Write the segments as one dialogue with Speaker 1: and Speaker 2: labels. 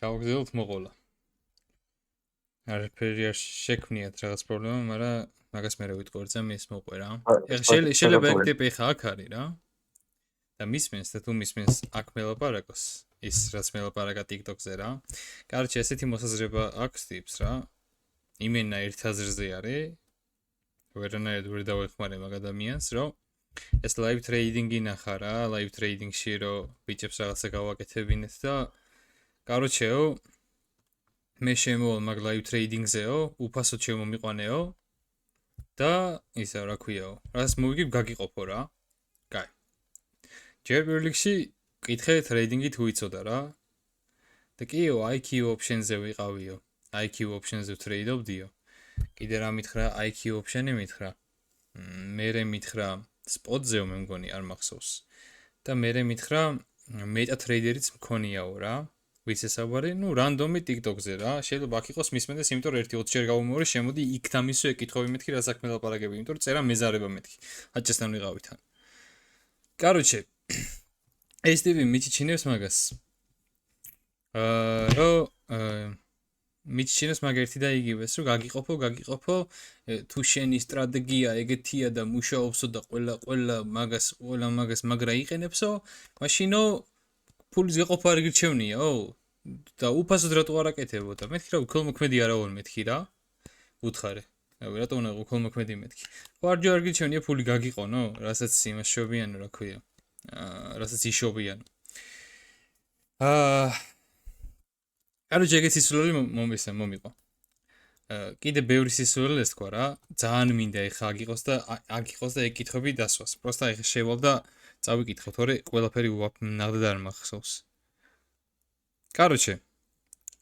Speaker 1: გავაგზავნოთ მოყოლა. არაფერი არ შექმნიათ რაღაც პრობლემა, მაგრამ მაგას მე ვიტყორ მის მოყვე რა. შეიძლება ეგ ტიპი ხა აქ არის რა. და მისმენს და თუ მისმენს აქ მელაპარაკოს, ის რაც მელაპარაკა TikTok-ზე რა. კარჩე ესეთი მოსაზრება აქვს ტიპს რა. იმენა ერთ აზრზე არის. ვერანაირად ვერ დავეხმარე მაგ ადამიანს, რომ ეს live trading-ი ნახა რა, live trading-ში რომ ბიჭებს რაღაცა გავაკეთებინეთ და კაროჩეო მე შემოვალ მაგ live trading-ზეო, უფასოდ შემომიყვანეო და ისა რა ქვიაო, რას მოვიგებ გაგიყოფო რა. კაი. ჯერ პირველ რიგში კითხე trading-ი თუ იცოდა რა. და კიო IQ option-ზე ვიყავიო. IQ option-ზე ტრეიდობდიო. კიდე რა მითხრა IQ option-ი მითხრა. მერე მითხრა spot-ზეო მე მგონი არ მახსოვს. და მერე მითხრა meta trader-იც მქონიაო რა. ვის ესაბარი? ნუ რანდომი TikTok-ზე რა. შეიძლება აქ იყოს მისმენდეს, იმიტომ რომ 1-20 ჯერ გავუმეორე, შემოდი იქ თამისო ეკითხები მეთქი, რა საქმე ლაპარაკები, იმიტომ რომ წერა მეზარება მეთქი. აჭესთან ვიყავი თან. კაროჩე ეს ტიპი მიჩიჩინებს მაგას. მიჩიჩინებს მაგ ერთი და იგივეს, რომ გაგიყოფო, თუ შენი სტრატეგია ეგეთია და მუშაობსო და ყველა მაგას მაგრა იყენებსო, მაშინო ფულის გაყოფა არ გირჩევნიაო და უფასოდ რატო არ აკეთებო და მეთქი რა უქოლმოქმედი არა ვარ მეთქი რა. უთხარე. რატო უნდა უქოლმოქმედი მეთქი. ვარჯი არ გირჩევნია ფული გაგიყონო, რასაც იმას შობიანო რა ქვია. რასაც იშობიან. კაროჩე ეგეთი სისულელი მომიყვა. კიდე ბევრი სისულელი ეს თქვა რა. ძალიან მინდა ეხა აგიყოს და ეკითხები დასვას. პროსტა ეხა შევალ და წავიკითხე, თორე ყველაფერი ნახდა არ მახსოვს. კაროჩე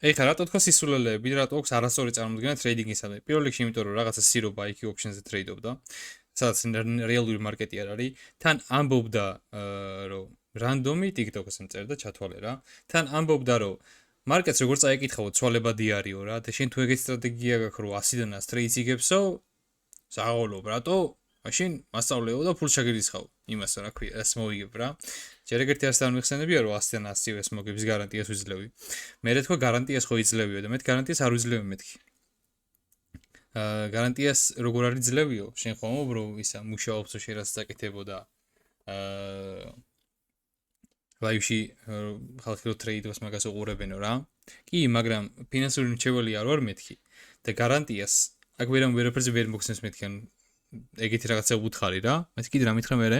Speaker 1: ეხა რატო თქვა სისულელეები, რატო აქვს არასწორი წარმოდგენა ტრეიდინგისადმი. პირველ რიგში იმიტომ რომ რაღაცა სირობა IQ option-ზე ტრეიდობდა. სადაც რეალური მარკეტი არ არის. თან ამბობდა რომ რანდომი TikTok-ზე მწერდა ჩათვალე რა. თან ამბობდა რომ მარკეტს როგორ წაიკითხავო, ცვალებადი არისო რა. და შენ თუ ეგეთი სტრატეგია გაქვს რომ 100-დან 100 ტრეიდს იგებსო, საღოლობ რატო? მაშინ მასწავლეო და ფულს ჩაგირიცხავ. იმას რა ქვია, ეს მოვიგებ რა. ჯერ ეგერთი არც არ მიხსენებია რომ 100-დან 100-ს მოგების გარანტიას ვიძლევი. მე თქვა გარანტიას ხო იძლევიო და მე გარანტიას არ ვიძლევი მეთქი. გარანტიას როგორ არ იძლევიო? შენ ხომ რომ ისა მუშაობსო შენ რაც წაკეთებო და ლაივში ხალხი რო ტრეიდებს მაგას უყურებენო რა. კი, მაგრამ ფინანსური მრჩეველი არ ვარ მეთქი და გარანტიას აქ ვერაფერზე ვერ მოგხსნეს მეთქი, ან ეგეთი რაღაცა უთხარი რა. მე კიდე რა მითხრა მერე?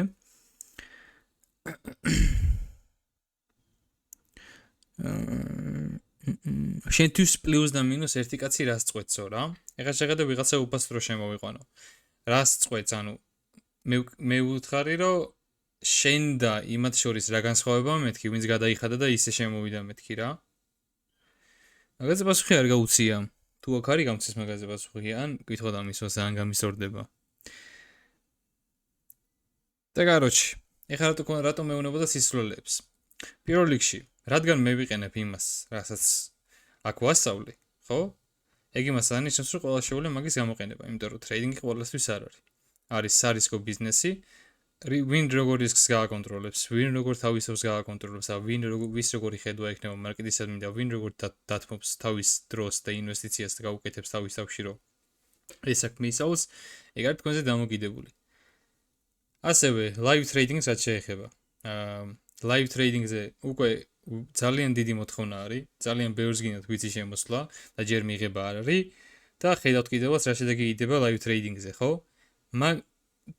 Speaker 1: შენთვის პლუს და მინუს ერთი კაცი რას წყვეტსო რა. ეხლა შეხედე ვიღაცა უფასოდ რო შემოვიყვანო. რას წყვეტს, ანუ მე ვუთხარი რომ შენ და იმათ შორის რა განსხვავებაა მეთქი, ვინც გადაიხადა და ისე შემოვიდა მეთქი რა. მაგაზე პასუხი არ გაუცია. თუ აქ არის გამცეს მაგაზე პასუხი, ან კითხოთ ამისოს ან გამისორდება. და კაროჩი, ეხლა რატო მეუბნებოდა სისულელეებს? პირველ რიგში, რადგან მე ვიყენებ იმას, რასაც აქ ვასწავლი, ხო? ეგ იმას ანიშნავს, რომ ყველა შეუძლია მაგის გამოყენება, იმიტომ რომ ტრეიდინგი ყველასთვის არ არის. არის სარისკო ბიზნესი, ვინ როგორ რისკს გააკონტროლებს, ვინ როგორ თავისებს გააკონტროლებს და ვის როგორი ხედვა ექნება მარკეტისადმი და ვინ როგორ დათმობს თავის დროს და ინვესტიციას და გაუკეთებს თავის თავში, რომ ეს საქმე ისაოს, ეგ არის თქვენზე დამოკიდებული. ასევე live trading-ს რაც შეეხება. live trading-ზე უკვე ძალიან დიდი მოთხოვნა არის, ძალიან ბევრს გინდათ ვიცი შემოსვლა და ჯერ მიღება არ არის და ხედავთ კიდევაც რა შედეგი იდება live trading-ზე, ხო?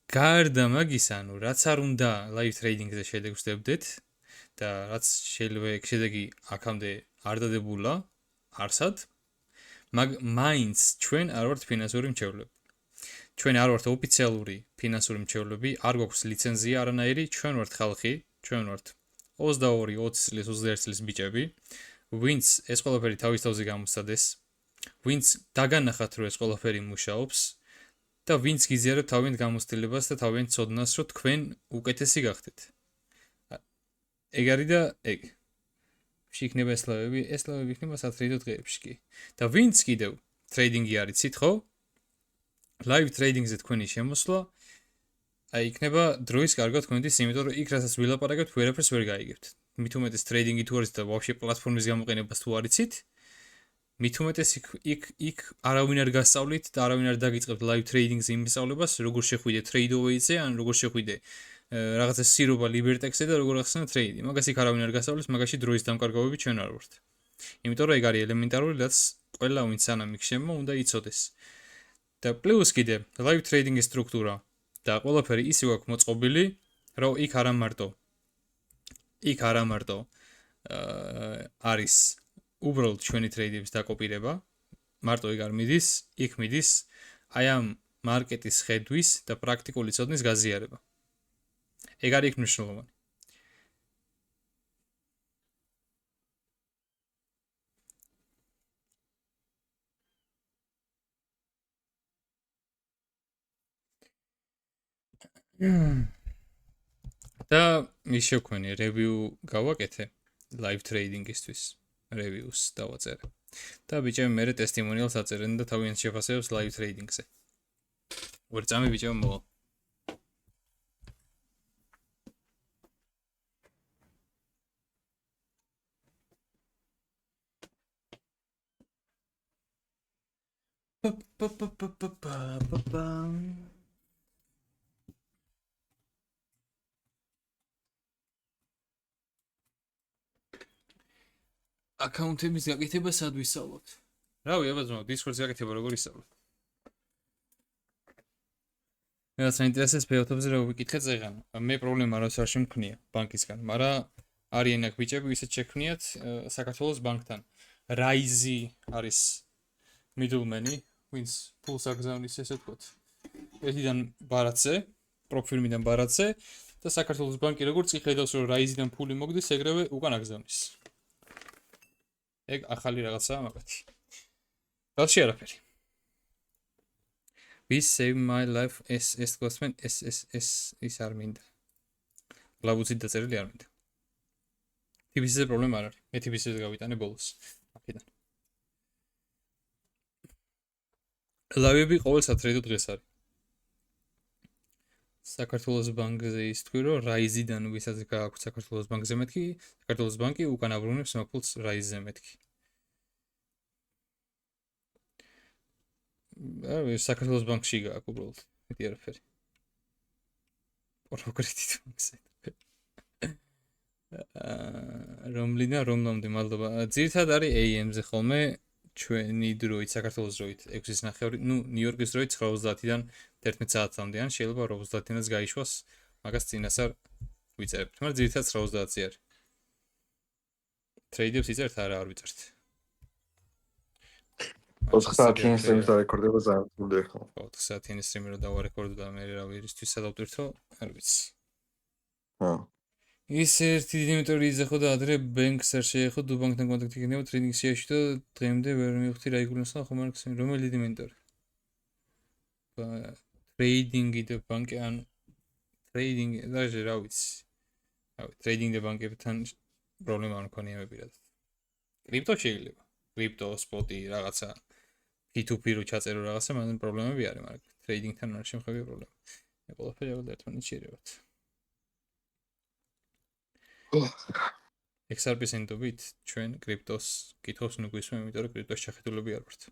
Speaker 1: გარდა მაგისა, ანუ რაც არ უნდა live trading-ზე შედეგს ვდებდეთ და რაც შეიძლება ეგ შედეგი აქამდე არ დადებულა არსად, მაინც ჩვენ არ ვართ ფინანსური მრჩევლები. ჩვენ არ ვართ ოფიციალური ფინანსური მრჩევლები, არ გვაქვს ლიცენზია არანაირი, ჩვენ ვართ ხალხი, ჩვენ ვართ 22, 20 წლის, 21 წლის ბიჭები, ვინც ეს ყველაფერი თავის თავზე გამოსცადეს, ვინც დაგანახათ რომ ეს ყველაფერი მუშაობს და ვინც გიზიარებთ თავიანთ გამოცდილებას და თავიანთ ცოდნას, რომ თქვენ უკეთესი გახდეთ. ეგ არის და ეგ. იქნება ესლავები იქნება სატრეიდო დღეებში კი. და ვინც კიდევ ტრეიდინგი არიცით, ხო? live trading-ზე თქვენი შემოსვლა იქნება დროის კარგად თქვენთვის, იმიტომ რომ იქ რასაც ვილაპარაკებთ, ვერაფერს ვერ გაიგებთ. მით უმეტეს ტრეიდინგი თუ არის და ვაფშე პლატფორმის გამოყენებას თუ არიცით, მით უმეტეს იქ არავინ არ გასწავლით და არავინ არ დაგიწყებთ live trading-ზე იმისწავლებას, როგორ შეხვიდე trade-away-ზე, ან როგორ შეხვიდე რაღაცა სირობა libertex-ზე და როგორ ახსნა ტრეიდი. მაგას იქ არავინ არ გასწავლის, მაგაში დროის დამკარგავები ჩვენ არ ვართ. იმიტომ რომ ეგ არის ელემენტარული, რაც ყველა ვინც სანამ იქ შემო, უნდა იცოდეს. და პლუს კიდე live trading-ის სტრუქტურა და ყველაფერი ისე აქვს მოწყობილი, რომ იქ არ ამარტო არის უბრალოდ ჩვენი ტრეიდების დაკოპირება, მარტო ეგ არ მიდის, იქ მიდის აი ამ მარკეტის ხედვის და პრაქტიკული ცოდნის გაზიარება. ეგ არის იქ მნიშვნელოვანი. და ის შეგვქონი review გავაკეთე live trading-ისთვის, reviews დავაწერე. და ბიჭები მე ტესტიმონიალს აწერენ და თავიანთ შეფასებებს live trading-ზე. ვერ წამი ბიჭებო მოვა. აკაუნტების გაკეთება სად ვისწავლოთ? რავი, აბა Discord-ზე გაკეთება როგორ ისწავლოთ? მეც ინტერესებს ბეოთებზე რა ვიკითხე წეღან. მე პრობლემა რას არ შემქნია ბანკისგან, მაგრამ არიან აქ ბიჭები ისეთ შექმნიათ საქართველოს ბანკთან. Raizi არის middleman-ი, ვინც ფულს აგზავნის ესე ვთქვათ. ერთიდან ბარათზე, პროფირმიდან ბარათზე და საქართველოს ბანკი როგორც იხედავს რომ Raizi-დან ფული მოგდის, ეგრევე უკან აგზავნის. ეგ ახალი რაღაცაა მაგათი. რაში არაფერი. We save my life ეს გასმენ ეს არ მინდა. ლაბუცით დაწერილი არ მინდა. TBC-ზე პრობლემა არ არის. მე TBC-ზე გავიტანე ბოლოს. აქედან. ლავები ყოველ სატრედო დღეს არის. საქართველოს ბანკზე ის თქვი რომ Raizi-დან ვისაც გააქვთ საქართველოს ბანკზე მეთქი, საქართველოს ბანკი უკან აბრუნებს მაგ ფულს Raizi-ზე მეთქი. აი, საქართველოს ბანკში გააქვს უბრალოდ. მეტი არაფერი. პროკრედიტ ბანკზე. რომლამდე მადლობა. ძირითადად არის AM-ზე ხოლმე ჩვენი დროით, საქართველოს დროით 6:30, ნუ ნიუ-იორკის დროით 9:30-დან 11 საათამდე, ან შეიძლება 8:30-დანაც გაიშვას, მაგას წინასწარ ვიწერებთ. მაგრამ ძირითადად 9:30-ზე არის. ტრეიდებს იწერთ, არა არ ვიწერთ.
Speaker 2: 4 საათიანი სტრიმის დარეკორდება ძალიან რთულია ხო?
Speaker 1: 4 საათიანი სტრიმი რო დავარეკორდო და მე რა ვირისთვის სადავტვირთო, არ ვიცი. ის ერთი დიმიტრი იძახო და ადრე ბენკს არ შეეხო, დუ ბანკთან კონტაქტი გქონდა ტრეიდინგ სიაში და დღემდე ვერ მივხვდი რა იგულნოსა ხომ არ გქცენ რომელი დიმენტორი. ტრეიდინგი და ბანკი ან ტრეიდინგი დაჟე რა ვიცი. რავი, ტრეიდინგი და ბანკებთან პრობლემა არ მქონია მე პირადად. კრიპტო შეიძლება. კრიპტო, სპოტი, რაღაცა P2P რო ჩაწერო რაღაცა, მაგრამ პრობლემები არის, მაგრამ ტრეიდინგთან არ შემხევია პრობლემა. მე ყველაფერი აღარ ერთმანეთს შეერევათ. XRP-ს ენდობით ჩვენ კრიპტოს კითხავს ნუ გვისმენ, იმიტომ რომ კრიპტოს ჩახედულები არ ვართ.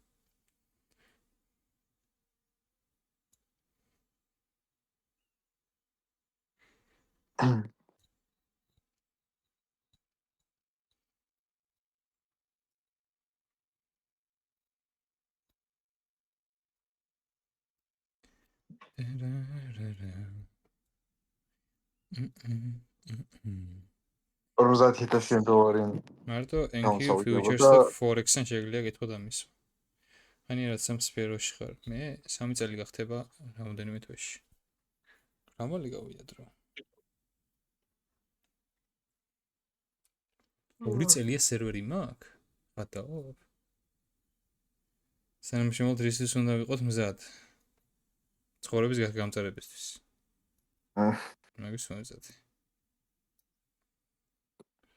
Speaker 2: $50,000
Speaker 1: მარტო NQ futures და forex-თან შეიძლება გეთქვა დამის. ხანი რაც სამ სფეროში ხარ. მე 3 წელი გახდება რამოდენიმე თვეში. რამალი გავიდა დრო. 2 წელია სერვერი მაქვს? რატო? სანამ შემოვთ რისთვის უნდა ვიყოთ მზად. ცხოვრების გამწარებისთვის. მაგის მომწად.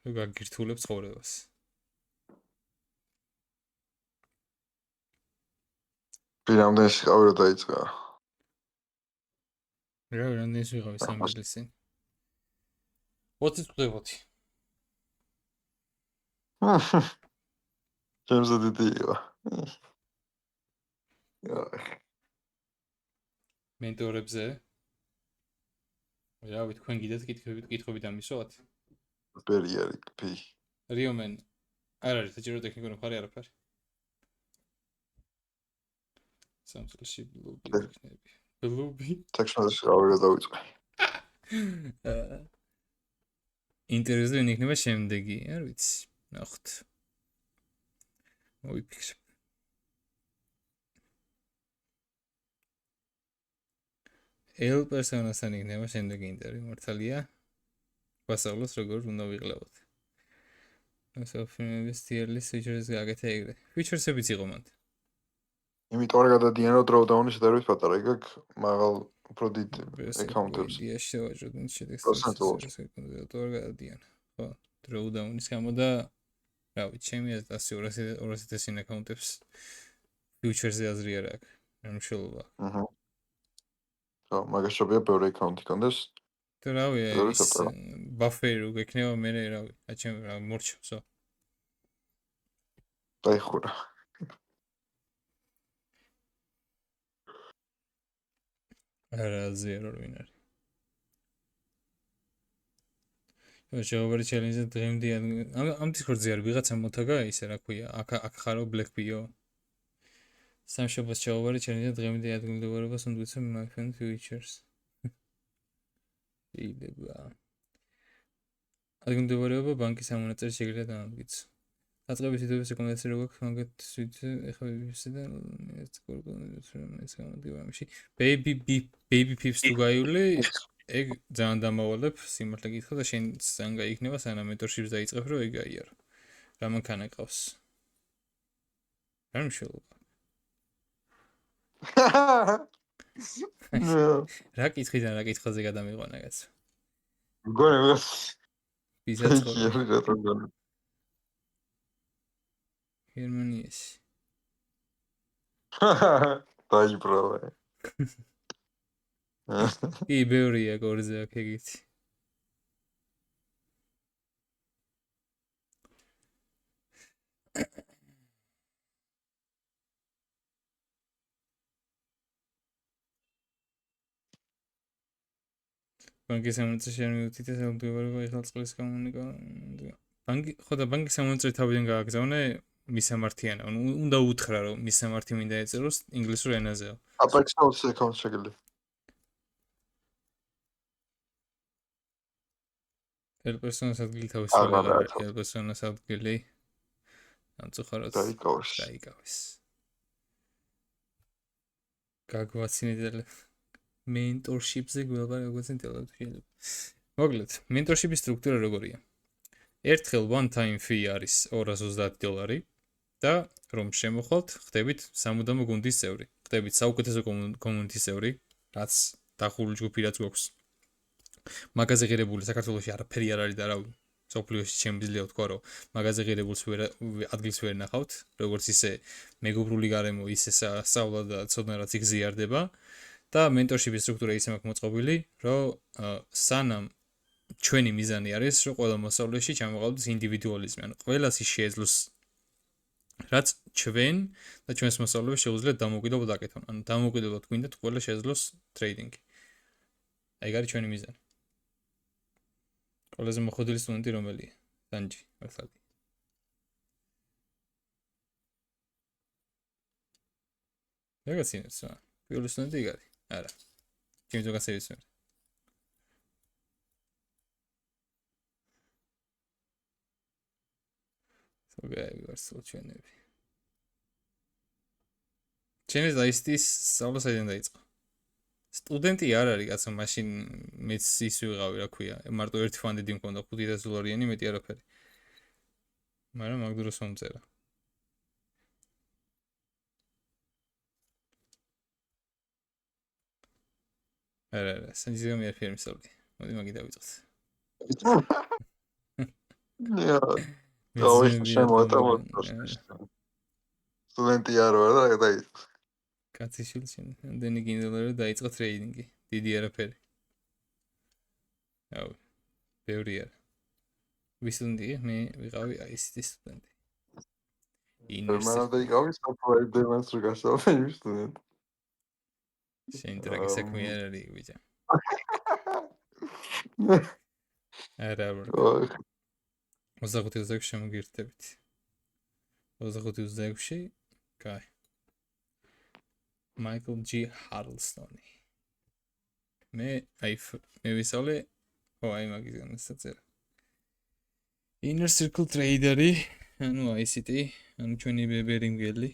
Speaker 1: გაგირთულებ ცხოვრებას.
Speaker 2: პირამდენში ყავი რა დაიწყა.
Speaker 1: რა რამდენს ვიღავი 3 წელს წინ. 20 წლებოთი.
Speaker 2: ჩემზე დიდი იყო.
Speaker 1: მენტორებზე რავი თქვენ გიდათ კითხვები დამისვათ?
Speaker 2: პერიერი ფი.
Speaker 1: რიომენ არ არის საჭირო ტექნიკური მხარე არაფერი. სამწელში ბლუბი იქნები. ბლუბი.
Speaker 2: ტექნოლოგიის გავი გადავიწყე.
Speaker 1: ინტერესები იქნება შემდეგი, არ ვიცი. ნახოთ. მოიფიქრე. ელ პერსონასთან იქნება შემდეგი ინტერვიუ მართალია. ვასწავლოთ როგორ უნდა ვიყლევოთ. ასე ფილმების ტიერლის ფიჩერს გაკეთე ეგრე. ფიჩერსებიც იყო მანდ.
Speaker 2: იმიტომ რომ გადადიან რომ დროუდაუნის შედარებით პატარა იქ მაღალ უფრო დიდ აკაუნტებს.
Speaker 1: იდეაში შევაჯოთ მის შედეგს თორ გადადიან. ხო, დროუდაუნის გამო და რავი, ჩემი 100-200 აკაუნტებს ფიჩერზე აზრი არ აქვს. მნიშვნელობა.
Speaker 2: აჰა. ხო, მაგაშობია ბევრი აკაუნტი კონდეს.
Speaker 1: თუ რავი, ის ბაფერი რო გექნება მე რავი, აჩემ რა მორჩებსო.
Speaker 2: დაიხურა.
Speaker 1: არა ზერო ვინ არის. შეოვერი ჩელენჯზე დღემდე ამ დისკორდზე არ ვიღაცა მოთაგა ისე რა ქვია, აქ ხარო ბლეკბიო. სამშობლოს შეოვერი ჩელენჯზე დღემდე ადგილმდებარეობას უნდა ვიცი my fan futures. იდება. ადგილმდებარეობა ბანკის ამონაწილე შეგიძლიათ დამამტკიცო. დაწყების ვიდეოების რეკომენდაცია როგორ ხანგრძლივად ეხლა ვიბსი და ეს კორპორაციის გამოდივამში baby pips თუ გაივლი ეგ ძალიან დამავალებ სიმართლე გითხრა და შენ სან გაიქნება სანამ მენტორშიპს დაიწყებ რომ ეგ გაიარო რა მანქანა ყავს რა მნიშვნელობა რა კითხიდან რა კითხვაზე გადამიყვანა კაც
Speaker 2: მგონი ვიღაც
Speaker 1: ვისაც ხო
Speaker 2: გერმანიაში
Speaker 1: გერმანიაში
Speaker 2: დაიბრალა
Speaker 1: კი ბევრია გორზე აქ ეგეთი ბანკის ამონაწილეში არ მივუთით ეს ელდივარება ეხლა წყლის კომუნიკა ბანკი ხო და ბანკის ამონაწილე თავიდან გააგზავნე მისამართიანა უნდა უთხრა რომ მისამართი მინდა ეწეროს ინგლისურ ენაზეო
Speaker 2: აპექსაუს აკაუნტ შეგელი
Speaker 1: ელ პერსონას ადგილი თავისუფლად ელ პერსონას ადგილი ამწუხაროდ დაიკავეს გაგვაცინეთ mentorship-ზე გვეუბნა როგორც ინტელექტუალი. მოკლედ, mentorship-ის სტრუქტურა როგორია? ერთხელ one time fee არის $230 და რომ შემოხვალთ, ხდებით სამუდამო გუნდის წევრი. ხდებით საუკეთესო კომუნიტის წევრი, რაც დახურული ჯგუფი რაც გვაქვს. მაგაზე ღირებული საქართველოში არაფერი არ არის და რავი, სოფლიოში შემიძლია ვთქვა, რომ მაგაზე ღირებულს ადგილს ვერ ნახავთ, როგორც ისე მეგობრული გარემო, ისე სწავლა და ცოდნა რაც იგზიარდება. და mentorship-ის სტრუქტურა ისე მაქვს მოწყობილი, რომ სანამ ჩვენი მიზანი არის, რომ ყველა მოსწავლეში ჩამოყალიბდეს ინდივიდუალიზმი, ანუ ყველას ის შეეძლოს რაც ჩვენ და ჩვენს მოსწავლეებს შეუძლიათ დამოუკიდებლად აკეთონ. ანუ დამოუკიდებლად გვინდათ ყველა შეეძლოს ტრეიდინგი. ეგ არის ჩვენი მიზანი. ყველაზე მოხდილი სტუდენტი რომელია? დანჯი, მართალია. ეგაც ინერს, პირველი სტუდენტი იგი არის. არა. ჩემი ზოგადად ისე. ზოგადად ვარ სოჩენები. ჩემი დაისტის სწავლა საიდან დაიწყო? სტუდენტი არ არის, კაცო, მაშინ მეც ის ვიღავი, რა ქვია. მარტო ერთი ფანდედი მქონდა $5,000-იანი, მეტი არაფერი. მაგრამ მაგ დროს მომწერა. არა, სანჯიზა მე ფერმი სწავლი. მოდი მაგი დავიწყოთ.
Speaker 2: სტუდენტი არ ვარ და დაიწყო.
Speaker 1: კაციშვილ შენ, ამდენი გინდოდა რომ დაიწყო ტრეიდინგი. დიდი არაფერი. აუ. ბევრი არა. ვისუნდი მე ვიყავი ICT სტუდენტი.
Speaker 2: მანამდე იყავი software development-ს რო გასწავლე სტუდენტი.
Speaker 1: შენ ტრაკი საქმე არ არის ბიჭა. არა ვარ. 25-26 შემოგირთებით. 25-26-ში კაი. Michael G. Harlestone. მე ვისწავლე აი მაგის განსაწერა. Inner Circle Trader-ი, ანუ ICT, ანუ ჩვენი ბერინგელი.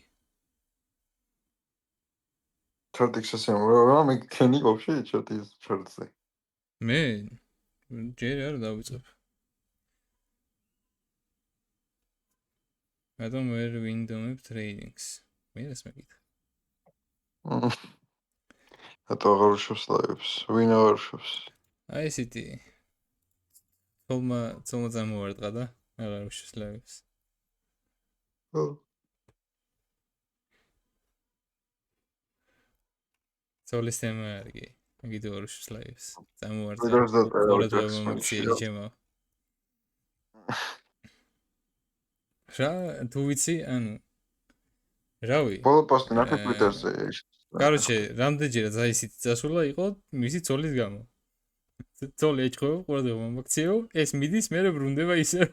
Speaker 2: ჩარტიქსა შემოვა, მე ქენი ყოფში ჩარტის ჩარტზე.
Speaker 1: მე ჯერ არ დავიწყებ. რატომ ვერ ვინდომებ ტრეიდინგს? მე რას მეკითხა?
Speaker 2: ატო აღარ უშვებს ლაივს. ვინ აღარ უშვებს?
Speaker 1: ICT. თომა წამოვარტყა და აღარ უშვებს ლაივს. სოლის თემა არის. მაგით აღარ უშვებს ლაივს. წამოვარტყა. ყურადღება მომქცია ჩემო. რა თუ ვიცი, ანუ რავი.
Speaker 2: ბოლო პოსტი ნახე Twitter-ზე.
Speaker 1: Короче, რამდენჯერაც ICT წასულა იყო მისი ცოლის გამო. ცოლი ეჭხება ყურადღება მომაქციო, ეს მიდის მე ბრუნდება ისე.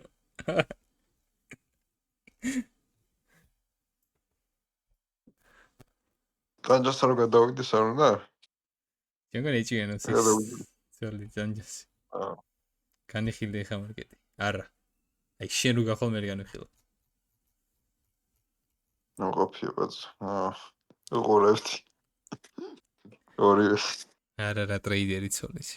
Speaker 2: განჯას რო გადავიდეს არ უნდა?
Speaker 1: შენგან ეჭიანოს ის ცოლი განჯას. განიხილე ხა მარკეტი. არა. აი შენ რო გახვალ მე განიხილე.
Speaker 2: ნოყოფიო ბაძ. უყურებთ. ორივე.
Speaker 1: არა რა ტრეიდერი ცოლის.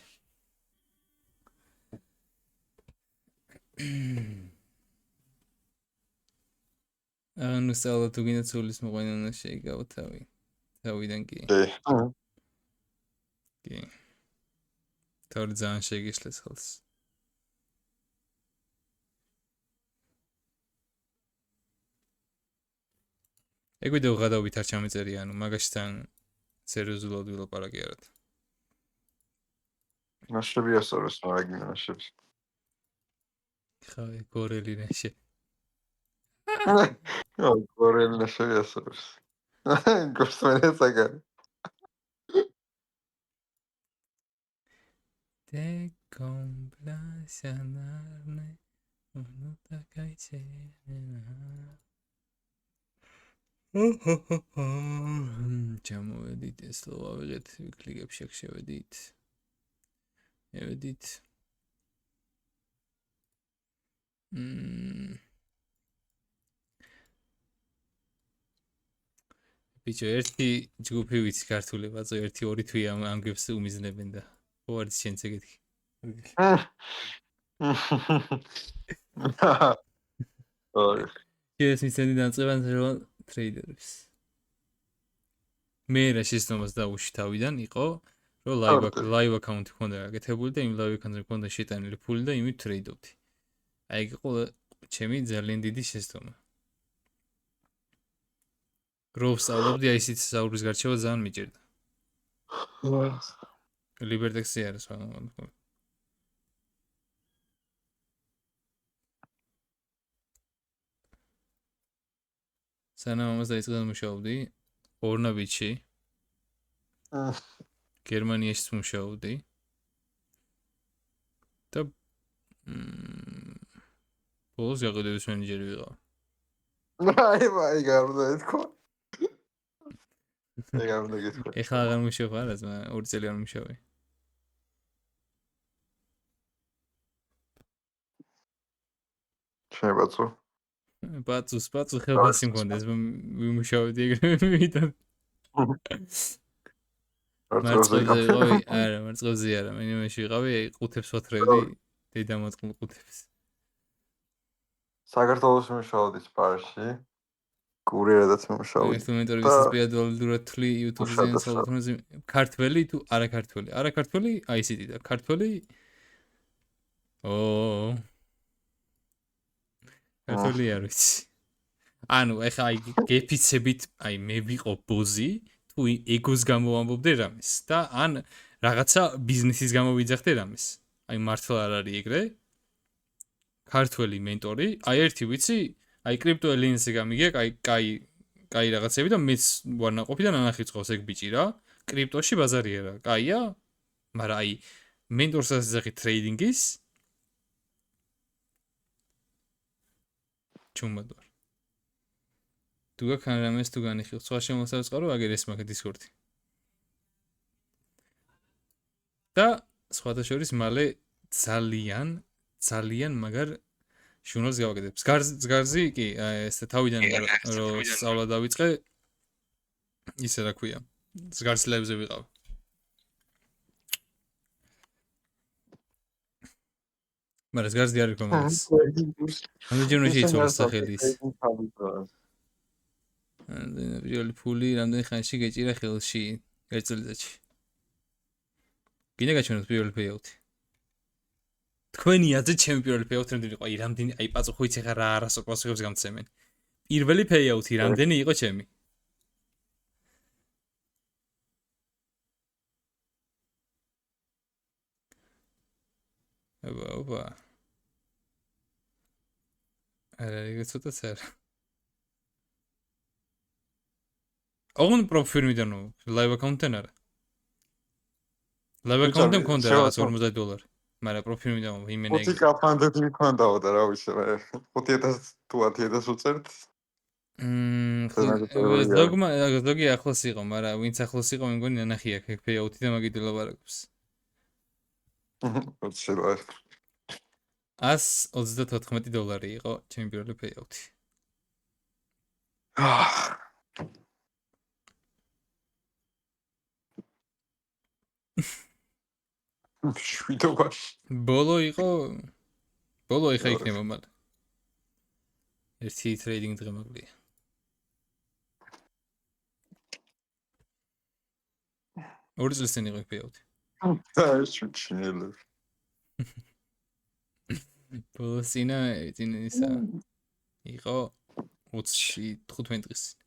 Speaker 1: ანუ საერთოდ თუ გინდა ცოლის მოყვანა უნდა შეიგავო თავი. თავიდან კი. კი. თავი ძალიან შეგიშლეს ხოლმე. ეგ ვიდეო გადავით არ ჩამეწერია, ანუ მაგაშთან სერიოზულად ვილაპარაკი არათ.
Speaker 2: ნაშები ასწავლეს მაგ ნაშებს.
Speaker 1: ხაი გორელი ნაშე.
Speaker 2: გორელი ნაშები ასწავლეს. გოსმენე საგან.
Speaker 1: Te complaciarme, no te ჩამოვედით ეს რო ავიღეთ კლიკებში აქ შევედით. მევედით. ბიჭო, ერთი ჯგუფი ვიცი ქართული ბაზო, ერთი ორი თვე ამ გებს უმიზნებენ და ხო არის შენც ეგეთი. ეს მისცემი დამწევან ტრეიდერებს. მე რა შეცდომას დაუშვი თავიდან იყო, რომ live account ქონდა გაკეთებული და იმ live account-ზე ქონდა შეტანილი ფული და იმით ტრეიდობდი. აი ეგ იყო ჩემი ძალიან დიდი შეცდომა. რო ვსწავლობდი ICT საუბრის გარჩევა ძალიან მიჭირდა. Libertex-ი არის სხვა. სანამ ამას დაიწყე მუშაობდი ორნაბიჩი. გერმანიაში მუშაობდი. და ბოლოს გაყიდვის მენეჯერი ვიყავ.
Speaker 2: აი გარდა ეთქვა.
Speaker 1: ეხლა აღარ მუშაობ არას, მაგრამ 2 წელი არ მუშაობი.
Speaker 2: შევაწო.
Speaker 1: ბაცუს ხელფასი მქონდეს, ვიმუშავდი ეგრევე მითხრა. მარწყობზე არა, მინიმუმში ვიყავი, ყუთებს ვათრევდი, დედამოწყლ ყუთებს.
Speaker 2: საქართველოს მუშაობდი სპარში. კურიერადაც მუშაობდი.
Speaker 1: ეს ინტერვიუს პერიოდულად თვლი YouTube-ზე ინსტალაციონზე ქართველი თუ არა ქართველი? არა ქართველი ICT და ქართველი ქართველი არ ვიცი. ანუ ეხა აი გეფიცებით, აი მე ვიყო ბოზი, თუ ეგოს გამო ამბობდე რამეს და ან რაღაცა ბიზნესის გამო ვიძახდე რამეს. აი მართლა არ არის ეგრე. ქართველი მენტორი, აი ერთი ვიცი, აი კრიპტო ელინზე გამიგია, კაი რაღაცები და მეც ვარნაყოფიდან ანახი წავს ეგ ბიჭი რა. კრიპტოში ბაზარია რა. კაია? მაგრამ აი მენტორს ასახი ტრეიდინგის ჩუმადვარ. თუ გაქან რამეს თუ განიხილ, სხვა შემოსავწყარო აგერ ეს მაგ დისკორდი. და სხვათა შორის მალე ძალიან მაგარ ჟურნალს გავაკეთებ. ზგარზი კი ეს თავიდან რომ სწავლა დავიწყე ისე რა ქვია. ზგარსლებზე ვიყავ. მაგრამ ზგარზი არ იყო მაგას. რამდენი შეიძლება სახელი ის. რამდენი ფული, რამდენი ხანში გეჭირა ხელში ერთ წელიწადში. გინდა გაჩვენოთ პირველი პეიაუთი. თქვენი აზრით ჩემი პირველი პეიაუთი რამდენი იყო? აი რამდენი აი პაწუხი იცი ხარ რა არასოკლასებს გამცემენ. პირველი პეიაუთი რამდენი იყო ჩემი? აბა. არა, ცოტა წერ. ოღონდ პროფირმიდან ლაივ აკაუნტიდან არა. ლაივ აკაუნტიდან მქონდა რაღაც $40, მაგრამ პროფირმიდან იმენა იგი.
Speaker 2: 5 კაფანდეთი მქონდაო და რა ვიცი რა 5000 თუ 10000 უწერთ.
Speaker 1: ზოგი ახლოს იყო, მაგრამ ვინც ახლოს იყო, მე მგონი ნანახია პეიაუთი და მაგით ელაპარაკობს. $134 იყო ჩემი პირველი პეიაუთი.
Speaker 2: შვიდობაში.
Speaker 1: ბოლო ეხა იქნება მალე. ერთი ტრეიდინგ დღე მაგლია. ორი წელს წინ იყო პეიაუთი.
Speaker 2: და შუჩინელი.
Speaker 1: ბოლო წინა ისა იყო 25 დღის.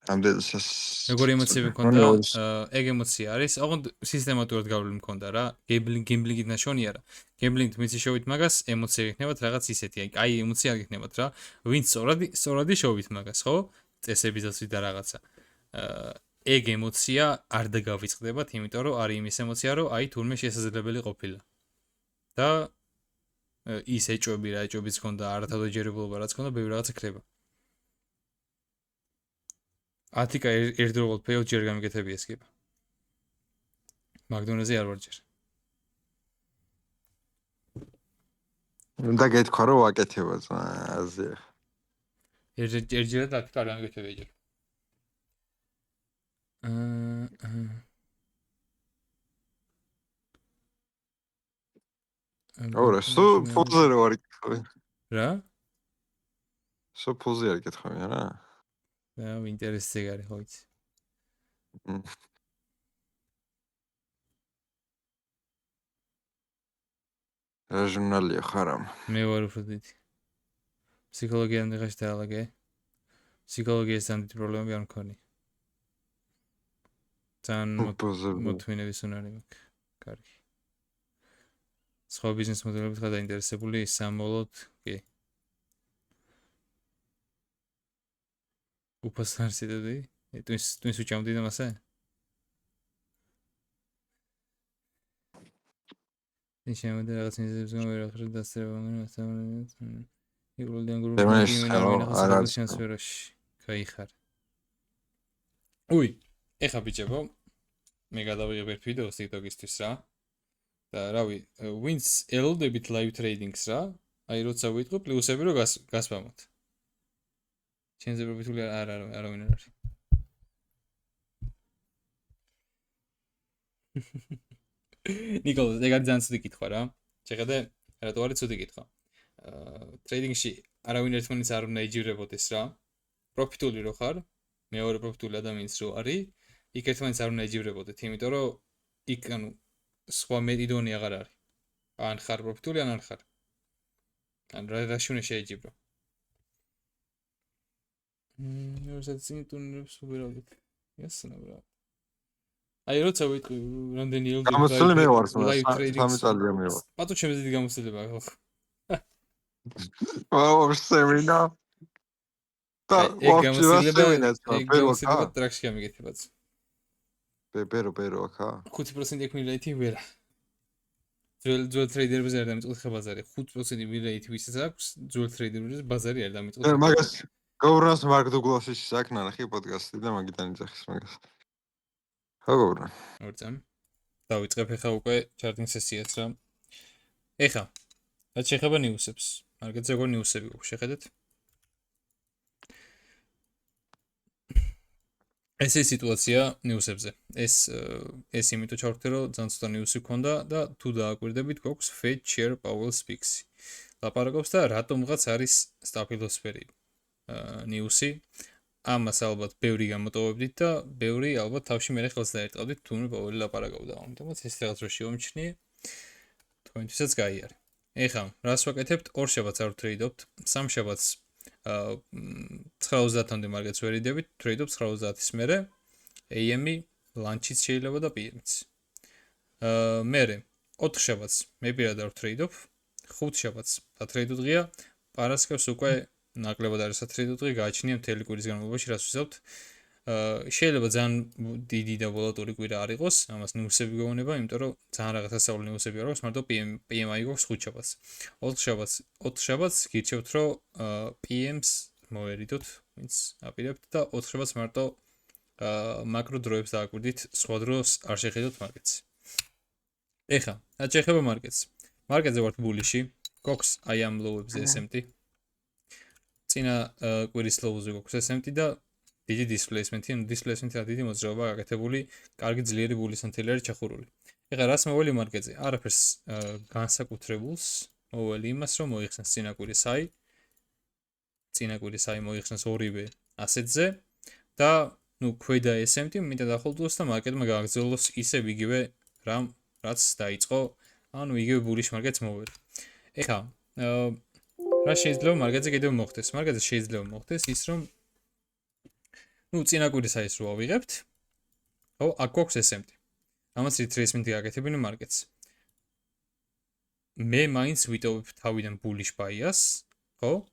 Speaker 2: ამდენსაც
Speaker 1: როგორი ემოციები მქონდა? ეგ ემოცია არის, ოღონდ სისტემატურად გავლილი მქონდა რა. გემბლინგით ნაშონი არა. გემბლინგით მიცი შოვით მაგას, ემოცია გექნებათ რაღაც ისეთი, აი ემოცია გექნებათ რა. ვინც სწორადი შოვით მაგას, ხო? წესების დაცვით და რაღაცა. ეგ ემოცია არ დაგავიწყდებათ, იმიტომ რომ არის იმის ემოცია, რომ აი თურმე შესაძლებელი ყოფილა. და ის ეჭვები რა, ეჭვებიც მქონდა, არათავდაჯერებულობა რაც მქონდა, ბევრი რაღაცა ხდება. ათიკა ერთდროულად პეიაუთი ჯერ გამიგეთებია სკიპ. მაგდონეზე არ ვარ ჯერ.
Speaker 2: უნდა გეთქვა რომ ვაკეთებაც აზია.
Speaker 1: ერთჯერად ათიკა არ გამიგეთებია ჯერ.
Speaker 2: ორა, სო ფუზე რა ვარ იკითხავი?
Speaker 1: რა?
Speaker 2: სო ფუზე არ იკითხავი რა?
Speaker 1: და ინტერესზე გარი ხო იცი.
Speaker 2: რა ჟურნალია ხარამ?
Speaker 1: მე ვარ უფრო დიდი. ფსიქოლოგიამდე ხაშ დაალაგე. ფსიქოლოგიის ამით პრობლემები არ მქონი. თან მოთმინების უნარი მაქვს. კარგი. სხვა ბიზნეს მოდელებით ხარ დაინტერესებული სამბოლოდ, კი. უფასარსიდები? ტვინს უჭამდი და მასე? ისემოდე რაღაც მიზეზებს გამერ ახლა დასწრება მაგრამ იგულდიან გრუპი იმენახოს შანსვერაში. კაი ხარ. უი, ეხა ბიჭებო, მე გადავიღებ ერთ ვიდეოს TikTok-ისთვის რა. და რავი, ვინც ელოდებით live trading-ს რა, აი როცა ვიტყვი პლუსები რო გასვამოთ. ჩემზე პროფიტული არავინ არ არის. ნიკოლოზ, ეგ არის ძალიან ცუდი კითხვა რა. შეხედე, რატო არის ცუდი კითხვა? ტრეიდინგში არავინ ერთმანეთს არ უნდა ეჯიბრებოდეს რა. პროფიტული რო ხარ, მეორე პროფიტული ადამიანიც რო არის, იქ ერთმანეთს არ უნდა ეჯიბრებოდეთ, იმიტომ რომ იქ ანუ სხვა მეტიდონი აღარ არის. ან ხარ პროფიტული, ან არ ხარ. ან რაში უნდა შეეჯიბრო. როცა წინ ტურნირებს უბრალოდ. იასნა ბრა. აი როცა ვიტყვი რამდენი
Speaker 2: გამოცდილი მე ვარ
Speaker 1: live trading
Speaker 2: 3 წელია მე ვარ.
Speaker 1: ბატონო ჩემს დიდი გამოცდილება ხო?
Speaker 2: ვაუ, სემინა. და
Speaker 1: ეგ
Speaker 2: ვაფშე
Speaker 1: გამოცდილება ტრაქში გამიგეთებაც.
Speaker 2: ბერო აქა.
Speaker 1: 5% ეგ მილეითი ვერა. ძველ ტრეიდერებზე არ დამიწყოთ ბაზარი. 5% მილეითი ვისაც აქვს, ძველ ტრეიდერებზე ბაზარი არ დამიწყოთ.
Speaker 2: მაგას გოვრანს მარკ დუგლასის აქ ნახე პოდკასტი და მაგიდან იძახის მაგას. ხო გოვრან.
Speaker 1: ორწამ. დავიწყებ ახლა უკვე ჩარტინგ სესიაც რა. ეხა რაც შეეხება ნიუსებს. მარკეტზე როგორ ნიუსები გვაქვს შეხედეთ? ესე სიტუაცია ნიუსებზე. ეს იმიტომ ჩავხდე რომ ძალიან ცოტა ნიუსი გქონდა და თუ დააკვირდებით გვაქვს Fed Chair Powell speaks. ლაპარაკობს და რატომღაც არის სტაფილოსფერი ნიუსი. ამას ალბათ ბევრი გამოტოვებდით და ბევრი ალბათ თავში მე ხელს დაერტყავდით თუ პაუელი ლაპარაკობდა. ამიტომაც ეს რაღაც რო შეომჩნიე. თქვენთვისაც გაიარე. ეხლა რას ვაკეთებთ? ორ შაბათს არ ვტრეიდობთ, სამ შაბათს 90-მდე მარკეტს ვერიდებით, ტრეიდობ 90-ის მერე AM-ი, ლანჩიც შეიძლება და PM-იც. მერე 4 შაბათს მე პირადად ვტრეიდობ, 5 შაბათს სატრეიდო დღეა, პარასკევს უკვე ნაკლებად არის სატრეიდო დღე, გააჩნია მთელი კვირის განმავლობაში, რაც ვიზავთ. შეიძლება ძალიან დიდი და ვოლატური კვირა არ იყოს, ამას ნიუსები გვეუბნება, იმიტომ რომ ძალიან რაღაც ასეული ნიუსები არ აქვს, მარტო PMI გვაქვს 5 შაბათს. 4 შაბათს გირჩევთ, რომ PM-ს მოერიდოთ, ვინც აპირებთ და 4 შაბათს მარტო მაკრო დროებს დააკვირდით, სხვა დროს არ შეხედოთ მარკეტს. ეხლა, რაც შეეხება მარკეტს. მარკეტზე ვართ ბულიში, გვაქვს აი ამ ლოუებზე SMT. წინა კვირის ლოუზე გვაქვს SMT და დიდი დისპლეისმენტი, ანუ დისპლეისმენტი რა დიდი მოძრაობა გაკეთებული, კარგი ძლიერი ბულის ანთელი არის ჩახურული. ეხლა რას მოველი მარკეტზე? არაფერს განსაკუთრებულს, მოველი იმას, რომ მოიხსნას წინა კვირის აი მოიხსნას ორივე ასეთზე და ნუ ქვედა SMT მინდა დახოლდოს და მარკეტმა გააგრძელოს ისევ იგივე რამ რაც დაიწყო, ანუ იგივე ბულიში მარკეტს მოველი. ეხლა რა შეიძლება მარკეტზე კიდევ მოხდეს? მარკეტზე შეიძლება მოხდეს ის, რომ ნუ წინა კვირის აის რო ავიღებთ. ხო, აქ გვაქვს SMT. ამას retracement-ი გაკეთებინე მარკეტს. მე მაინც ვიტოვებ თავიდან bullish bias, ხო?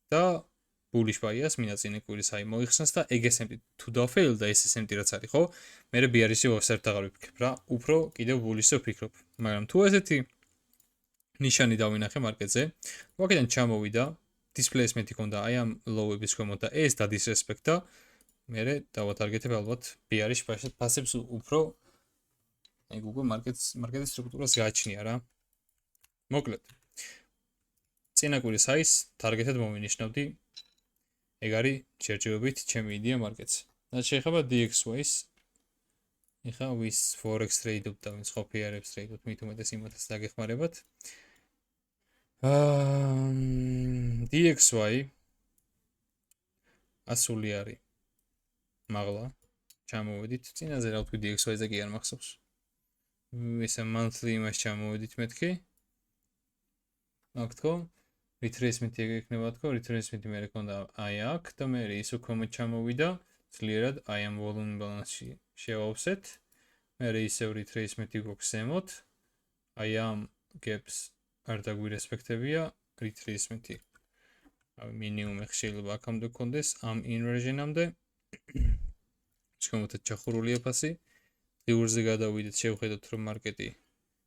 Speaker 1: და bullish bias მინდა წინა კვირის აი მოიხსნას და ეგ SMT თუ დაფეილდა ეს SMT რაც არის, ხო? მე BRC-ი ვასერთ აღარ ვიფიქრებ რა, უფრო კიდევ bullish-ზე ვფიქრობ. მაგრამ თუ ესეთი ნიშანი დავინახე მარკეტზე, აქედან ჩამოვიდა, displacement-ი ქონდა აი ამ low-ების ქვემოთ და ეს დადისრესპექტა მე დავატარგეთებ ალბათ BRC ფასებს უფრო ეგ უკვე მარკეტის სტრუქტურას გააჩნია რა. მოკლედ. წინა კვირის აის ტარგეტად მოვინიშნავდი. ეგ არის შერჩევებით ჩემი იდეა მარკეტს. რაც შეეხება DXY-ს ეხა ვის forex trade-ობ და ვინც ყოფიერებს trade-ობ მით უმეტეს იმათაც დაგეხმარებათ. DXY ასული არის. მაღლა ჩამოვედით წინაზე რა ვთქვი DXY-ზე კი არ მახსოვს. ესე monthly იმას ჩამოვედით მეთქი. აქ თქო retracement-ი ეგექნება თქო, retracement-ი მე რეკონდა აი აქ და მე ის უკვე ჩამოვიდა ძლიერად აი ამ volume balance-ში შევავსეთ. მე ისევ retracement-ი გვაქვს ზემოთ. აი ამ gaps არ დაგვირესპექტებია retracement-ი. მინიმუმი შეიძლება აქამდე გქონდეს ამ inversion-ამდე. შემოთეთ ჩახურულია ფასი. ღიურზე გადავიდეთ, შევხედოთ რომ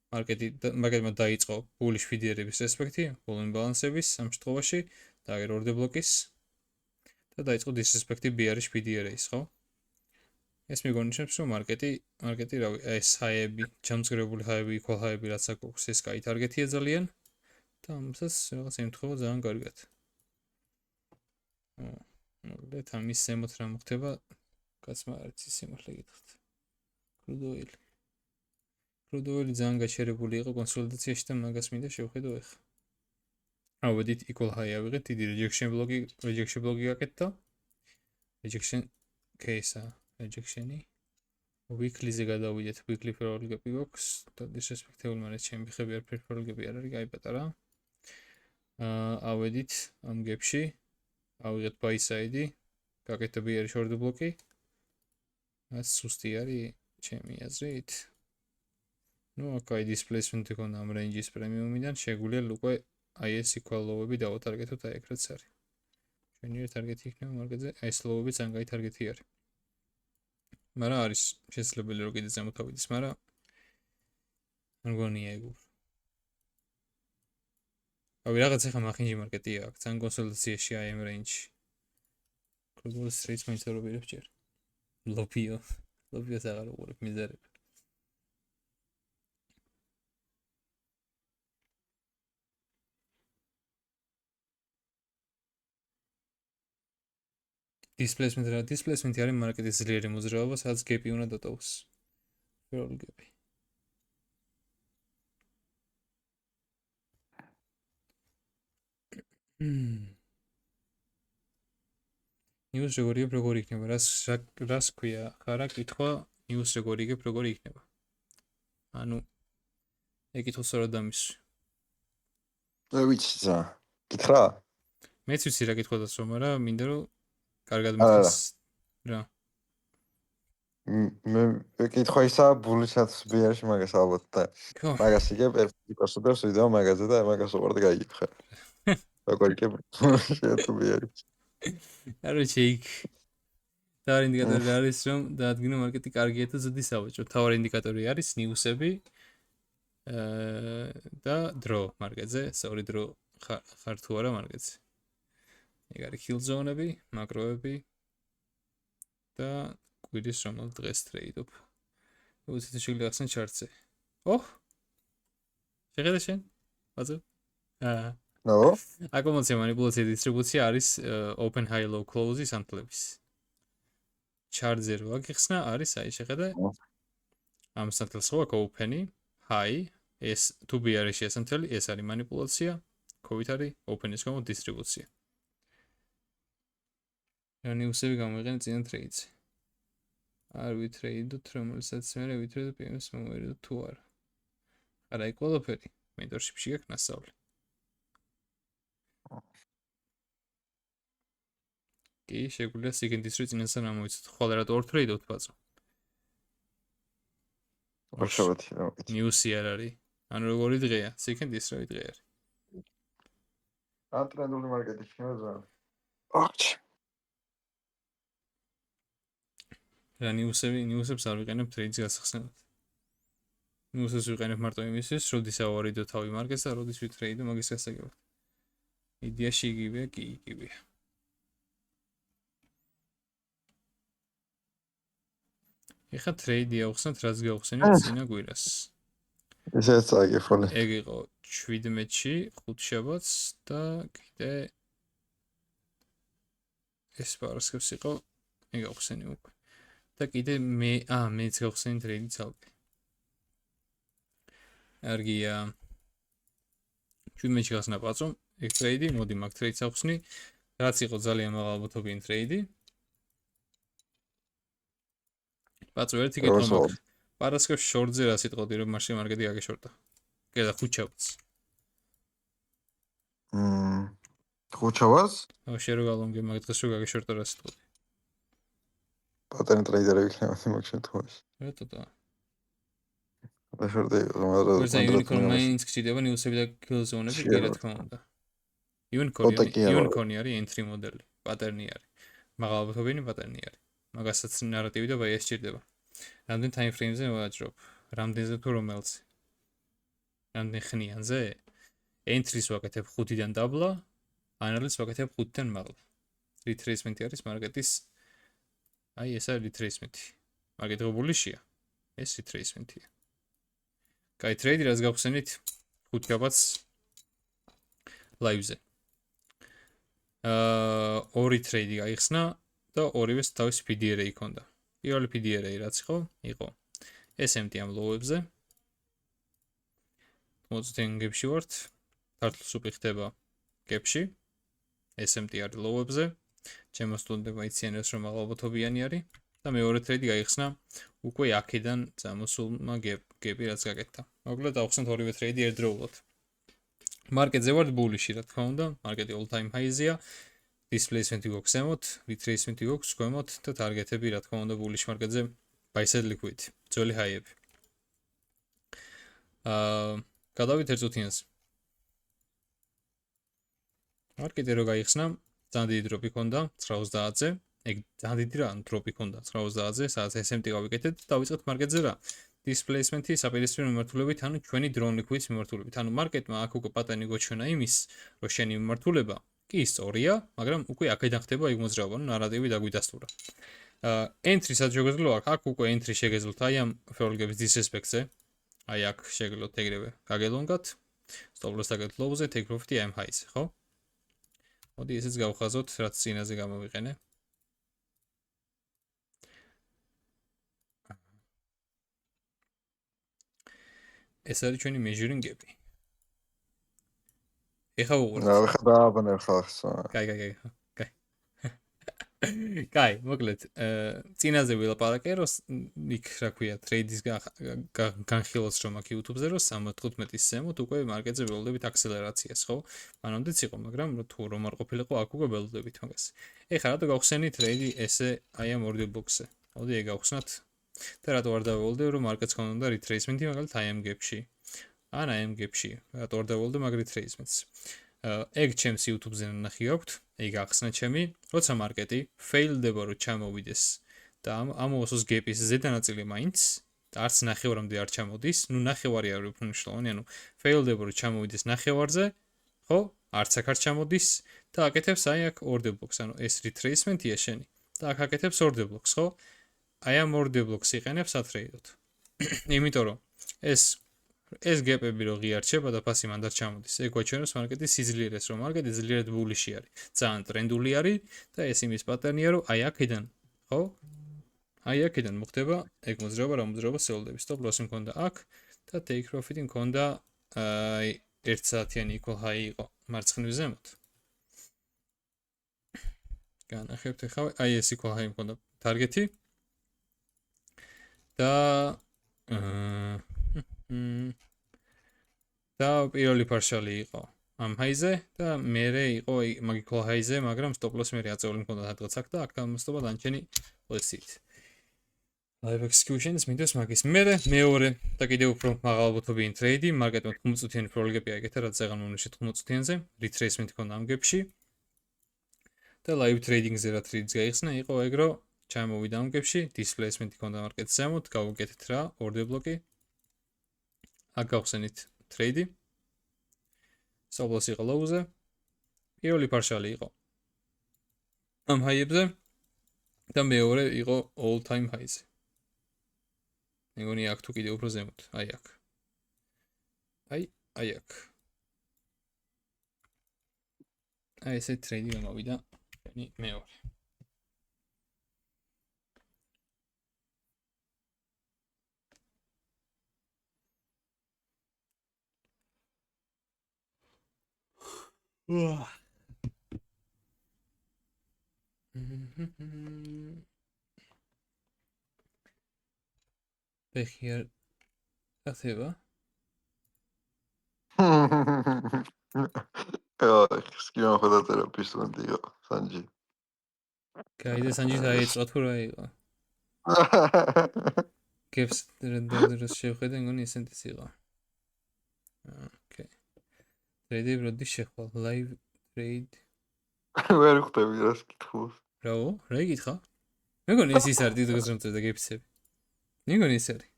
Speaker 1: მარკეტმა დაიწყო bullish ფიდიერების რესპექტი, volume balance-ების ამ შემთხვევაში და აგერ order block-ის და დაიწყო disrespect-ი bearish PDR-ის, ხო? ეს მიგონიშნებს რომ მარკეტი რავი, ეს high-ები, ჩამწკრივებული high-ები, equal high-ები რაც აქვს, ეს კაი ტარგეტია ძალიან და ამასაც რაღაც ემთხვევა ძალიან კარგად. მოკლედ ამის ზემოთ რა მოხდება? კაცმა არც ის სიმართლე გითხრათ. Crude oil ძალიან გაჩერებული იყო კონსოლიდაციაში და მაგას მინდა შევხედო ახლა. ავედით equal high ავიღეთ, დიდი rejection block-ი გაკეთდა. Rejection case-ა, rejection-ი. Weekly-ზე გადავიდეთ, weekly parallel gap-ი გვაქვს და disrespectable მაგრამ ჩემი ხები არ parallel gap-ი არ არის, გაი პატარა. ავედით ამ gap-ში. ავიღეთ buy side-ი, გაკეთდა BR short block-ი. რაც სუსტი არის. ჩემი აზრით. Ну, აქ აი displacement იქნება ამ range-ის პრემიუმიდან, შეგვიძლია უკვე აი ეს equal low-ები დავატარგეთოთ აი ეგ რაც არის. ჩვენი ტარგეტი იქნება მარკეტზე, აი ეს low-ები ძალიან კაი ტარგეტი არის. მაგრამ არის შესაძლებელი რომ კიდე ზემოთ ავიდეს, მაგრამ არ გონია ეგ უფრო. აი რაღაც ახლა მახინჯი მარკეტია აქ, ძალიან კონსოლიდაციაში აი ამ range-ში. Global Street მაინც არ ვაპირებ ჯერ. ლობიოს აღარ უყურებ მიზერები. Displacement რა displacement არის მარკეტის ძლიერი მოძრაობა, სადაც gap-ი უნდა დატოვოს. პირველი gap-ი. News როგორი იქნება? რას ქვია? ხარა კითხვა news როგორი იქნება? ანუ ეკითხო სწორად დამისვი.
Speaker 2: ვიცი ზა. კითხრა?
Speaker 1: მეც ვიცი რა კითხვა დასვა, მაგრამ მინდა რომ კარგად მითხრას რა.
Speaker 2: მე კითხვა ისა ბულისაც ბიერში მაგას ალბათ და მაგას იგებ პერსპექტივას ვიდეო მაგაზე და მაგას უყურდი გაიგიხარ. როგორ იგებ შეთუ ბიერი.
Speaker 1: Короче, იქ თავი ინდიკატორი არის რომ დაადგინო მარკეტი კარგია და ზოდი საბჭო. თავი ინდიკატორი არის ნიუსები და დრო მარკეტზე, სწორი დრო ხარ თუ არა მარკეტზე. ეგ არის kill zone-ები, მაკროები და კვირის რომელ დღეს ტრეიდობ. უცით შეგვიძლია ახსენ ჩარტზე. ოჰ! შეხედე შენ? ბაზო?
Speaker 2: ნო?
Speaker 1: აკუმულაცია მანიპულაცია დისტრიბუცია არის open high low close-ის ანთლების. ჩარტზე რო აგიხსნა არის აი შეხედე. ამ სანთელს ხო აქვს open-ი, high, ეს to be არის შესანთელი, ეს არის მანიპულაცია, COVID არის open-ის გამო დისტრიბუცია. ნიუსები გამოიყენე წინა ტრეიდზე. არ ვითრეიდოთ, რომელსაც მე ვითრეიდო PM-ს მომერიდო თუ არა. არა, აი ყველაფერი mentorship-ში აქვს ნასწავლი. კი, შეგვიძლია second-ის რო წინასწარ ამოვიცოთ. ხვალ რატო ორ ტრეიდობთ ბაზო?
Speaker 2: ვარშავათი რა ვიცი.
Speaker 1: ნიუსი არ არის. ანუ როგორი დღეა? second-ის რა დღე არის?
Speaker 2: ტრენდული მარკეტი იქნება ზა. ოჩ.
Speaker 1: რა ნიუსებს არ ვიყენებ ტრეიდის გასახსნელად. ნიუსებს ვიყენებ მარტო იმისთვის, როდის ავარიდო თავი მარკეტს და როდის ვითრეიდო მაგის გასაგებად. იდეაში იგივეა, კი იგივეა. ეხა ტრეიდი ავხსნათ, რაც გავხსენეთ წინა კვირას.
Speaker 2: ესეც წაიგεφოლე.
Speaker 1: ეგ იყო 17-ში, ხუთშაბათს და კიდე ეს პარასკევს იყო, ეგ გავხსენი უკვე. და კიდე მეც გავხსენი ტრეიდი ცალკე. არგია 17-ში გახსნა პაწო, ეგ ტრეიდი, მოდი მაგ ტრეიდს ავხსნი, რაც იყო ძალიან მაღალბოთობიანი ტრეიდი. პაწო ერთი კითხვა მაქვს. პარასკევს შორტზე რა სიტყოდი რომ მარშე მარკეტი გაგეშორტა. კიდე ხუთშაბათს.
Speaker 2: ხუთშაბათს?
Speaker 1: აუ შე რო გალონგე მაგ დღეს რო გაგეშორტა რა სიტყოდი.
Speaker 2: პატერნ ტრეიდერები იქნება მაგ შემთხვევაში.
Speaker 1: რატო?
Speaker 2: შორტი მაგრამ
Speaker 1: ვერცა unicorn mains გჭირდება ნიუსები და kill zone-ები კი რა თქმა უნდა. unicorn-ი არის entry მოდელი, პატერნი არის. მაღალბოთობიანი პატერნი არის. მაგასაც ნარატივი და bias სჭირდება. რამდენ time frame-ზე ვაჭრობ? რამდენზე თუ რომელზე? რამდენ ხნიანზე? entry-ს ვაკეთებ 5-დან დაბლა, analysis ვაკეთებ 5-დან მაღლა. retracement-ი არის მარკეტის აი ეს არის retracement-ი. მაგეთ ღობულიშია. ეს retracement-ია. კაი ტრეიდი რაც გავხსენით 5 შაბათს live-ზე. ორი ტრეიდი გაიხსნა და ორივეს თავის PDRA ჰქონდა. პირველი PDRA რაც იყო SMT ამ low-ებზე. 80 gap-ში ვართ. ქართლს უპიხდება gap-ში. SMT არის low-ებზე. ჩემო სტუდენტებმა იციან რომ მაღალბოთობიანი არის და მეორე ტრეიდი გაიხსნა უკვე აქედან წამოსულმა gap-ი რაც გაკეთდა. მოკლედ ავხსნათ ორივე ტრეიდი ერთდროულად. მარკეტზე ვართ ბულიში, რა თქმა უნდა, მარკეტი all time high-ზეა. displacement-ი გვაქვს ზემოთ, retracement-ი გვაქვს ქვემოთ და ტარგეტები, რა თქმა უნდა, ბულიში მარკეტზე buy-side liquidity, ძველი high-ები. გადავით ერთ წუთიანს. მარკეტი რო გაიხსნა, ძალიან დიდი დროპი ჰქონდა 90-ზე. ეგ ძალიან დიდი რა, დროპი ჰქონდა 90-ზე, სადაც SMT გავიკეთეთ და დავიწყეთ მარკეტზე რა. displacement-ი საპირისპირო მიმართულებით, ანუ ჩვენი drone liquidity მიმართულებით. ანუ მარკეტმა აქ უკვე პატერნი გოჩვენა იმის, რომ შენი მიმართულება კი სწორია, მაგრამ უკვე აქედან ხდება ეგ მოძრაობა, ანუ ნარატივი დაგვიდასტურა. entry სადაც შეგეძლო აქ უკვე entry შეგეძლოთ აი ამ ფეოლგების disrespect-ზე. აი აქ შეგეძლოთ ეგრევე. გაგელონგათ. stop loss დაგეთ low-ზე, take profit-ი ამ high-ზე, ხო? მოდი ესეც გავხაზოთ, რაც წინაზე გამოვიყენე. ეს არის ჩვენი measuring-ები. ეხა უყურეთ.
Speaker 2: ეხა დააბნევ ხალხს.
Speaker 1: კაი. კაი, მოკლედ, წინაზე ვილაპარაკე, რომ იქ რა ქვია, ტრეიდის განხილვას რომ აქ YouTube-ზე რომ 75-ის ზემოთ უკვე მარკეტზე ველოდებით აქსელერაციას, ხო? მანამდეც იყო, მაგრამ თუ რომ არ ყოფილიყო, აქ უკვე ველოდებით მაგას. ეხლა რატო გავხსენი ტრეიდი ესე აი ამ order box-ზე? მოდი ეგ გავხსნათ. და რატო არ დაველოდებ, რომ მარკეტს ქონდა retracement-ი მაგალითად აი ამ gap-ში. ან აი ამ gap-ში. რატო არ დაველოდებ მაგ retracement-ს? ეგ ჩემს YouTube-ზე ნახი აქვთ, ეგ ახსნა ჩემი, როცა მარკეტი fail-დება რომ ჩამოვიდეს და ამ ოსოს gap-ის ზედა ნაწილი მაინც არც ნახევარამდე არ ჩამოდის, ნუ ნახევარი არის უფრო მნიშვნელოვანი, ანუ fail-დება რომ ჩამოვიდეს ნახევარზე, ხო? არც აქ არ ჩამოდის და აკეთებს აი აქ order box, ანუ ეს retracement-ია შენი და აქ აკეთებს order box, ხო? აი ამ order box-ს იყენებს სატრეიდოდ. იმიტომ რომ ეს gap-ები რო ღიარჩება და ფასი მანდ არ ჩამოდის. ეგ გვაჩვენებს მარკეტის სიძლიერეს, რომ მარკეტი ძლიერად ბულიში არის. ძალიან ტრენდული არის და ეს იმის პატერნია, რომ აი აქედან, ხო? აი აქედან მოხდება ეგ მოძრაობა, რა მოძრაობა სელოდები. stop loss-ი მქონდა აქ და take profit-ი მქონდა აი 1 საათიანი equal high იყო მარცხნივ ზემოთ. განახებთ ახლა აი ეს equal high მქონდა target-ი და და პირველი partial-ი იყო ამ high-ზე და მერე იყო მაგ equal high-ზე, მაგრამ stop loss მერე აწეული მქონდა სადღაც აქ და აქ გამოსტობა დანჩენი positive. Live executions მინდოს მაგის მერე მეორე და კიდევ უფრო მაღალბუთობიანი ტრეიდი, მარკეტმა 15 წუთიანი პროლეგები აიკეთა, რაც აღარ მომნიშნეთ 15 წუთიანზე, retracement ჰქონდა ამ gap-ში. და live trading-ზე რა ტრეიდს გაიხსნა, იყო ეგ რომ ჩამოვიდა ამ gap-ში, displacement ჰქონდა მარკეტს ზემოთ, გავუკეთეთ რა, order block-ი. აქ გავხსენით ტრეიდი. stop loss იყო low-ზე. პირველი partial-ი იყო ამ high-ებზე და მეორე იყო all time high-ზე. მეგონი აქ თუ კიდევ უფრო ზემოთ, აი აქ. აი აქ. აი ესე ტრეიდი გამოვიდა, შენი მეორე. Here ხდება?
Speaker 2: სკიმა ხოდა ტერაპისტია, სანჯი.
Speaker 1: გაიდა სანჯი დაიწყო თუ რა იყო? გებს რენდერს შევხედე, მგონი ესენთის იყო. ოკეი. ტრეიდი როდი შეხვალ, live trade.
Speaker 2: ვერ ხვდები რას კითხულობ.
Speaker 1: რაო? რა იკითხა? მეგონი ის არის დიდ დღეს რომ წერდა გეფსები. მეგონი ის არის.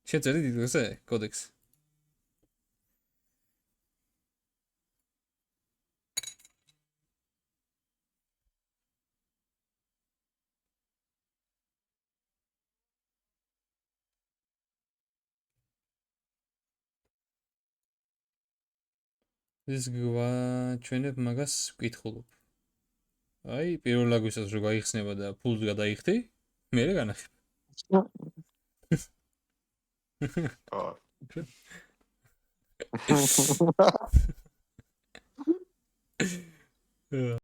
Speaker 1: შეწერდი დიდ დღესე კოდექს. ეს გვაჩვენებ მაგას ვკითხულობ. აი, პირველ აგვისაც რო გაიხსნება და ფულს გადაიხდი, მერე განახებ.